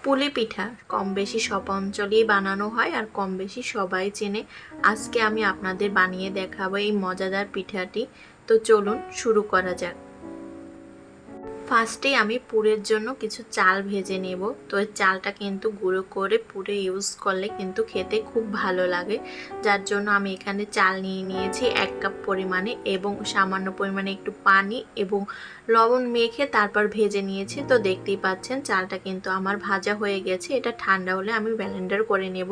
পুলি পিঠা কম বেশি সব অঞ্চলেই বানানো হয় আর কম বেশি সবাই চেনে। আজকে আমি আপনাদের বানিয়ে দেখাবো এই মজাদার পিঠাটি। তো চলুন শুরু করা যাক। ফার্স্টে আমি পুরের জন্য কিছু চাল ভেজে নেব। তো এই চালটা কিন্তু গুঁড়ো করে পুরে ইউজ করলে কিন্তু খেতে খুব ভালো লাগে, যার জন্য আমি এখানে চাল নিয়ে নিয়েছি 1 কাপ পরিমাণে এবং সামান্য পরিমাণে একটু পানি এবং লবণ মেখে তারপর ভেজে নিয়েছি। তো দেখতেই পাচ্ছেন চালটা কিন্তু আমার ভাজা হয়ে গেছে। এটা ঠান্ডা হলে আমি ব্লেন্ডার করে নেব।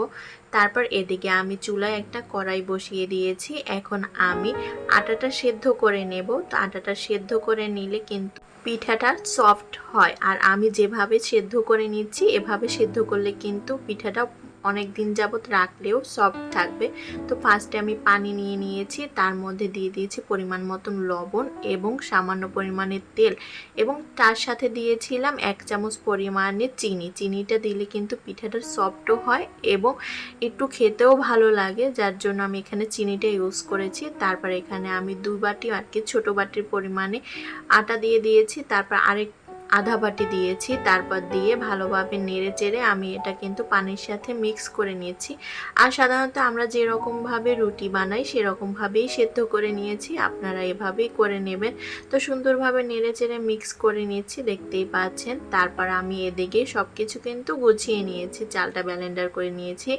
তারপর এদিকে আমি চুলায় একটা কড়াই বসিয়ে দিয়েছি। এখন আমি আটাটা সেদ্ধ করে নেব। তো আটাটা সেদ্ধ করে নিলে কিন্তু পিঠাটা সফট হয়, আর আমি যেভাবে সেদ্ধ করে নিচ্ছি এভাবে সেদ্ধ করলে কিন্তু পিঠাটা অনেক দিন যাবত রাখলেও সফট থাকবে। তো ফার্স্টে আমি পানি নিয়ে নিয়েছি, তার মধ্যে দিয়ে দিয়েছি পরিমাণ মতন লবণ এবং সামান্য পরিমাণে তেল, এবং তার সাথে দিয়েছিলাম 1 চামচ পরিমাণে চিনি। চিনিটা দিলে কিন্তু পিঠাটা সফটও হয় এবং একটু খেতেও ভালো লাগে, যার জন্য আমি এখানে চিনিটা ইউজ করেছি। তারপর এখানে আমি 2 বাটি আর কি ছোটো বাটির পরিমাণে আটা দিয়ে দিয়েছি, তারপর আরেক আধা বাটি দিয়েছি, তারপর দিয়ে ভালোভাবে নেড়ে চেড়ে আমি এটা কিন্তু পানির সাথে মিক্স করে নিয়েছি। আর সাধারণত আমরা যেরকমভাবে রুটি বানাই সেরকমভাবেই সেদ্ধ করে নিয়েছি, আপনারা এভাবেই করে নেবেন। তো সুন্দরভাবে নেড়ে চেড়ে মিক্স করে নিয়েছি, দেখতেই পাচ্ছেন। তারপর আমি এদিকে সব কিছু কিন্তু গুছিয়ে নিয়েছি, চালটা ব্লেন্ডার করে নিয়েছি,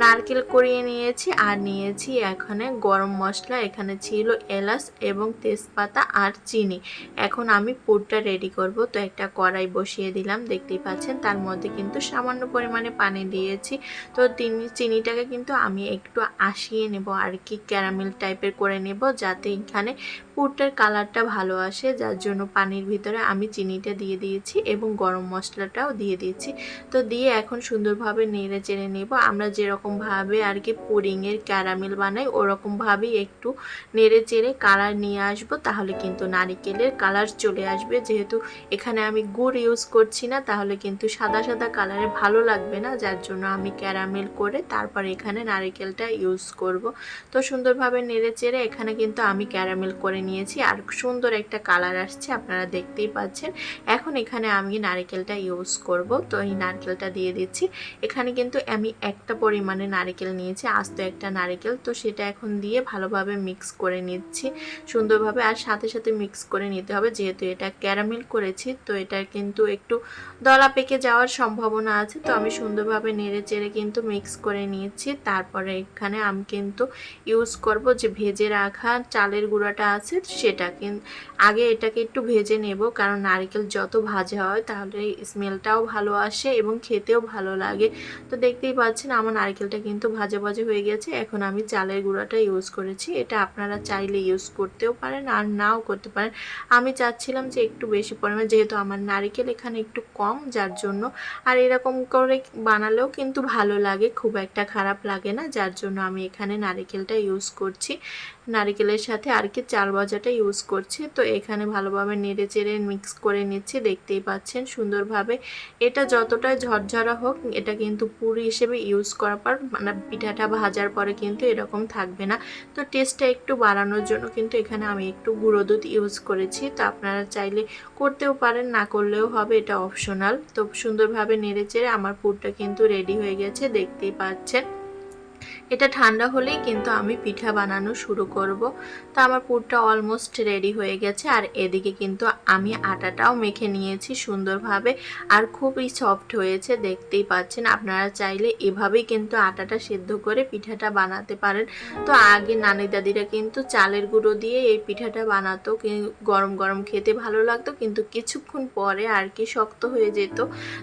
নারকেল কুড়িয়ে নিয়েছি, আর নিয়েছি এখানে গরম মশলা, এখানে ছিল এলাচ এবং তেজপাতা আর চিনি। এখন আমি পুরটা রেডি করব। তো একটা কড়াই বসিয়ে দিলাম, দেখতেই পাচ্ছেন। তার মধ্যে কিন্তু সামান্য পরিমাণে পানি দিয়েছি। তো চিনিটাকে কিন্তু আমি একটু আশিয়ে নেব আর কি, ক্যারামেল টাইপের করে নেব, যাতে এখানে পুরটার কালারটা ভালো আসে, যার জন্য পানির ভিতরে আমি চিনিটা দিয়ে দিয়েছি এবং গরম মশলাটাও দিয়ে দিয়েছি। তো দিয়ে এখন সুন্দরভাবে নেড়ে চেড়ে নেব। আমরা যেরকমভাবে আর কি পুডিংয়ের ক্যারামেল বানাই ওরকমভাবেই একটু নেড়ে চেড়ে কালার নিয়ে আসবো, তাহলে কিন্তু নারিকেলের কালার চলে আসবে। যেহেতু এখানে আমি গুড় ইউজ করছি না, তাহলে কিন্তু সাদা সাদা কালারে ভালো লাগবে না, যার জন্য আমি ক্যারামেল করে তারপর এখানে নারিকেলটা ইউজ করব। তো সুন্দরভাবে নেড়ে চেড়ে এখানে কিন্তু আমি ক্যারামেল করে নিয়েছি, আর সুন্দর একটা কালার আসছে, আপনারা দেখতেই পাচ্ছেন। এখন এখানে আমি নারিকেলটা ইউজ করব। তো এই নারকেলটা দিয়ে দিচ্ছি। এখানে কিন্তু আমি একটা পরিমাণে নারকেল নিয়েছি, আস্ত একটা নারকেল। তো সেটা এখন দিয়ে ভালোভাবে মিক্স করে নিচ্ছি সুন্দরভাবে, আর সাথে সাথে মিক্স করে নিতে হবে, যেহেতু এটা ক্যারামেল করেছি। তো এটা কিন্তু একটু দলা পেকে যাওয়ার সম্ভাবনা আছে। তো আমি সুন্দরভাবে নেড়ে চেড়ে কিন্তু মিক্স করে নিয়েছি। তারপরে এখানে আমি কিন্তু ইউজ করব যে ভেজে রাখা চালের গুঁড়াটা আছে সেটা, কিন্তু আগে এটাকে একটু ভেজে নেব, কারণ নারকেল যত ভাজা হয় তাহলে স্মেলটাও ভালো আসে এবং খেতেও ভালো লাগে। তো দেখতেই পাচ্ছেন আমার নারকেলটা কিন্তু ভাজা ভাজা হয়ে গেছে। এখন আমি চালের গুঁড়াটা ইউজ করেছি, এটা আপনারা চাইলে ইউজ করতেও পারেন আর নাও করতে পারেন। আমি চাচ্ছিলাম যে একটু বেশি পরিমাণে, যেহেতু আমার নারকেল এখানে একটু কম, যার জন্য। আর এরকম করে বানালেও কিন্তু ভালো লাগে, খুব একটা খারাপ লাগে না, যার জন্য আমি এখানে নারকেলটা ইউজ করছি। নারকেলের সাথে আর কি চাল ভাজাটা ইউজ করছি। তো এখানে ভালোভাবে নেড়ে চেড়ে মিক্স করে নিচ্ছি, দেখতেই পাচ্ছেন সুন্দরভাবে। এটা যতটাই ঝরঝরা হোক, এটা কিন্তু পুরি হিসেবে ইউজ করার পর মানে পিঠাটা ভাজার পরে কিন্তু এরকম থাকবে না। তো টেস্টটা একটু বাড়ানোর জন্য কিন্তু এখানে আমি একটু গুঁড়ো দুধ ইউজ করেছি। তো আপনারা চাইলে করতেও পারেন, না করলেও হবে, এটা অপশনাল। তো সুন্দরভাবে নেড়ে চেড়ে আমার পুরটা কিন্তু রেডি হয়ে গেছে, দেখতেই পাচ্ছেন। এটা ঠান্ডা হলেই কিন্তু আমি পিঠা বানানো শুরু করব। তো আমার পুরটা অলমোস্ট রেডি হয়ে গেছে, আর এদিকে কিন্তু আমি আটাটাও মেখে নিয়েছি সুন্দরভাবে, আর খুবই সফট হয়েছে, দেখতেই পাচ্ছেন। আপনারা চাইলে এভাবেই কিন্তু আটাটা সেদ্ধ করে পিঠাটা বানাতে পারেন। তো আগে নানি দাদিরা কিন্তু চালের গুঁড়ো দিয়ে এই পিঠাটা বানাতো, গরম গরম খেতে ভালো লাগতো, কিন্তু কিছুক্ষণ পরে আর কি শক্ত হয়ে যেত।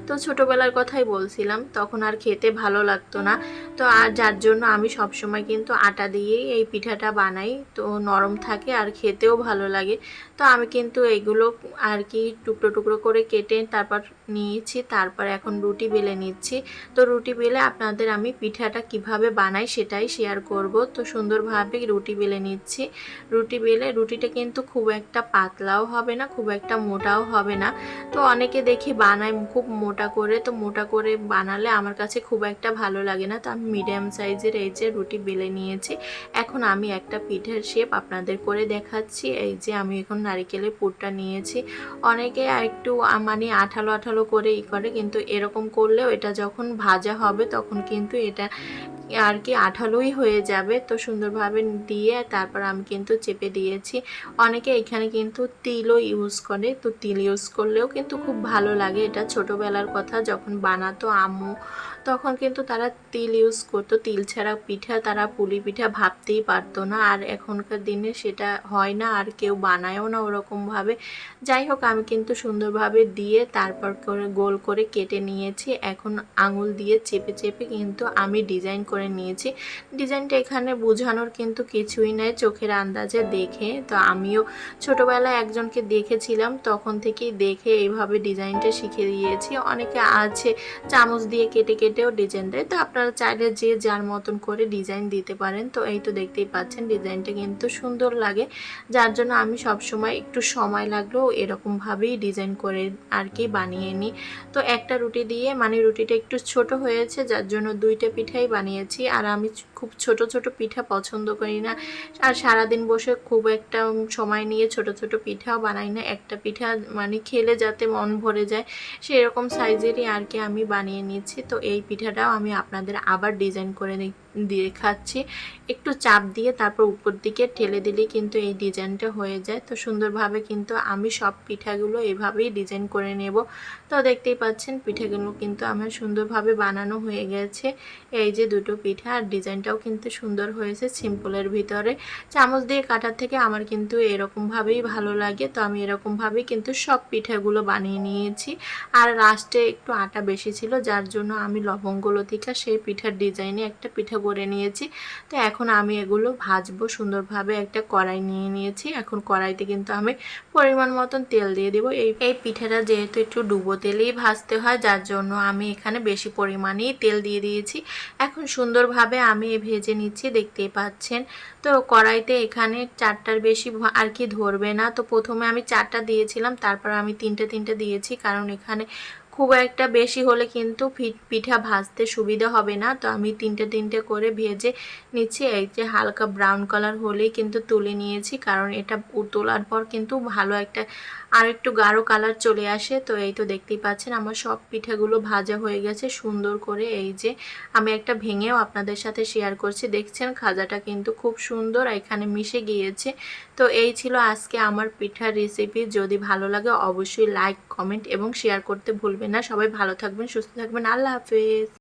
তো ছোটোবেলার কথাই বলছিলাম, তখন আর খেতে ভালো লাগতো না। তো আর যার জন্য আমি সবসময় কিন্তু আটা দিয়েই এই পিঠাটা বানাই, তো নরম থাকে আর খেতেও ভালো লাগে। তো আমি কিন্তু এগুলো আর কি টুকরো টুকরো করে কেটে তারপর নিয়েছি, তারপর এখন রুটি বেলে নিচ্ছি। তো রুটি বেলে আপনাদের আমি পিঠাটা কিভাবে বানাই সেটাই শেয়ার করব। তো সুন্দরভাবে রুটি বেলে নিচ্ছি। রুটি বেলে রুটিটা কিন্তু খুব একটা পাতলাও হবে না, খুব একটা মোটাও হবে না। তো অনেকে দেখি বানায় খুব মোটা করে, তো মোটা করে বানালে আমার কাছে খুব একটা ভালো লাগে না। তো আমি মিডিয়াম সাইজের এই যে রুটি বেলে নিয়েছি। এখন আমি একটা পিঠার শেপ আপনাদের করে দেখাচ্ছি। এই যে আমি এখন নারিকেলের পুরটা নিয়ে নিয়েছি। অনেকে একটু মানে আঠালো আঠালো করে করে, কিন্তু এরকম করলেও এটা যখন ভাজা হবে তখন কিন্তু এটা আর কি আঠালোই হয়ে যাবে। তো সুন্দরভাবে দিয়ে তারপর আমি কিন্তু চেপে দিয়েছি। অনেকে এখানে কিন্তু তিলও ইউজ করে, তো তিল ইউজ করলেও কিন্তু খুব ভালো লাগে। এটা ছোটোবেলার কথা, যখন বানাতো আম্মু তখন কিন্তু তারা তিল ইউজ করতো। তিল ছাড়া পিঠা তারা পুলি পিঠা ভাবতেই পারতো না। আর এখনকার দিনে সেটা হয় না, আর কেউ বানায়ও না ওরকমভাবে। যাই হোক, আমি কিন্তু সুন্দরভাবে দিয়ে তারপর করে গোল করে কেটে নিয়েছি। এখন আঙুল দিয়ে চেপে চেপে কিন্তু আমি ডিজাইন করে নিয়েছি। ডিজাইনটা এখানে বোঝানোর কিন্তু কিছুই নাই, চোখের আন্দাজে দেখে। তো আমিও ছোটোবেলায় একজনকে দেখেছিলাম, তখন থেকেই দেখে এইভাবে ডিজাইনটা শিখে দিয়েছি। অনেকে আছে চামচ দিয়ে কেটে কেটেও ডিজাইন দেয়, তো আপনারা চাইলে যে যার মতন করে ডিজাইন দিতে পারেন। তো এই তো দেখতেই পাচ্ছেন ডিজাইনটা কিন্তু সুন্দর লাগে, যার জন্য আমি সবসময় একটু সময় লাগলেও এরকমভাবেই ডিজাইন করে আর কি বানিয়ে নিই। তো একটা রুটি দিয়ে মানে রুটিটা একটু ছোট হয়েছে, যার জন্য দুইটা পিঠাই বানিয়েছি। আর আমি খুব ছোট ছোট পিঠা পছন্দ করি না, আর সারাদিন বসে খুব একটা সময় নিয়ে ছোট ছোট পিঠাও বানাই না। একটা পিঠা মানে খেলে যাতে মন ভরে যায় সেরকম সাইজেরই আর কি আমি বানিয়ে নিয়েছি। তো এই পিঠাটাও আমি আপনাদের আবার ডিজাইন করে দেখাচ্ছি। একটু চাপ দিয়ে তারপর উপর দিকে ঠেলে দিলেই কিন্তু এই ডিজাইনটা হয়ে যায়। তো সুন্দরভাবে কিন্তু আমি সব পিঠাগুলো এভাবেই ডিজাইন করে নেব। তো দেখতেই পাচ্ছেন পিঠাগুলো কিন্তু আমার সুন্দরভাবে বানানো হয়ে গেছে। এই যে দুটো পিঠা, আর ডিজাইনটাও কিন্তু সুন্দর হয়েছে সিম্পলের ভিতরে। চামচ দিয়ে কাটার থেকে আমার কিন্তু এরকমভাবেই ভালো লাগে। তো আমি এরকমভাবেই কিন্তু সব পিঠাগুলো বানিয়ে নিয়েছি। আর লাস্টে একটু আটা বেশি ছিল, যার জন্য আমি লবঙ্গ লতিকা সেই পিঠার ডিজাইনে একটা পিঠা করে নিয়েছি। তো এখন আমি এগুলো ভাজবো সুন্দরভাবে। একটা কড়াই নিয়ে নিয়েছি, এখন কড়াইতে কিন্তু আমি পরিমাণ মতন তেল দিয়ে দেবো। এই পিঠাটা যেহেতু একটু ডুবো তেলেই ভাজতে হয়, যার জন্য আমি এখানে বেশি পরিমাণেই তেল দিয়ে দিয়েছি। এখন সুন্দরভাবে আমি ভেজে নিচ্ছি, দেখতেই পাচ্ছেন। তো কড়াইতে এখানে 4টার বেশি আর কি ধরবে না। তো প্রথমে আমি 4টা দিয়েছিলাম, তারপর আমি 3টে দিয়েছি, কারণ এখানে খুব একটা বেশি হলে কিন্তু পিঠা ভাজতে সুবিধা হবে না। তো আমি 3টে করে ভেজে নিচ্ছি। এই যে হালকা ব্রাউন কালার হলেই কিন্তু তুলে নিয়েছি, কারণ এটা তোলার পর কিন্তু ভালো একটা আর একটু গাঢ় কালার চলে আসে। তো এই তো দেখতেই পাচ্ছেন আমার সব পিঠাগুলো ভাজা হয়ে গেছে সুন্দর করে। এই যে আমি একটা ভেঙেও আপনাদের সাথে শেয়ার করছি, দেখছেন খাজাটা কিন্তু খুব সুন্দর এখানে মিশে গিয়েছে। তো এই ছিল আজকে আমার পিঠার রেসিপি। যদি ভালো লাগে অবশ্যই লাইক, কমেন্ট এবং শেয়ার করতে ভুলবেন না। সবাই ভালো থাকবেন, সুস্থ থাকবেন। আল্লাহ হাফেজ।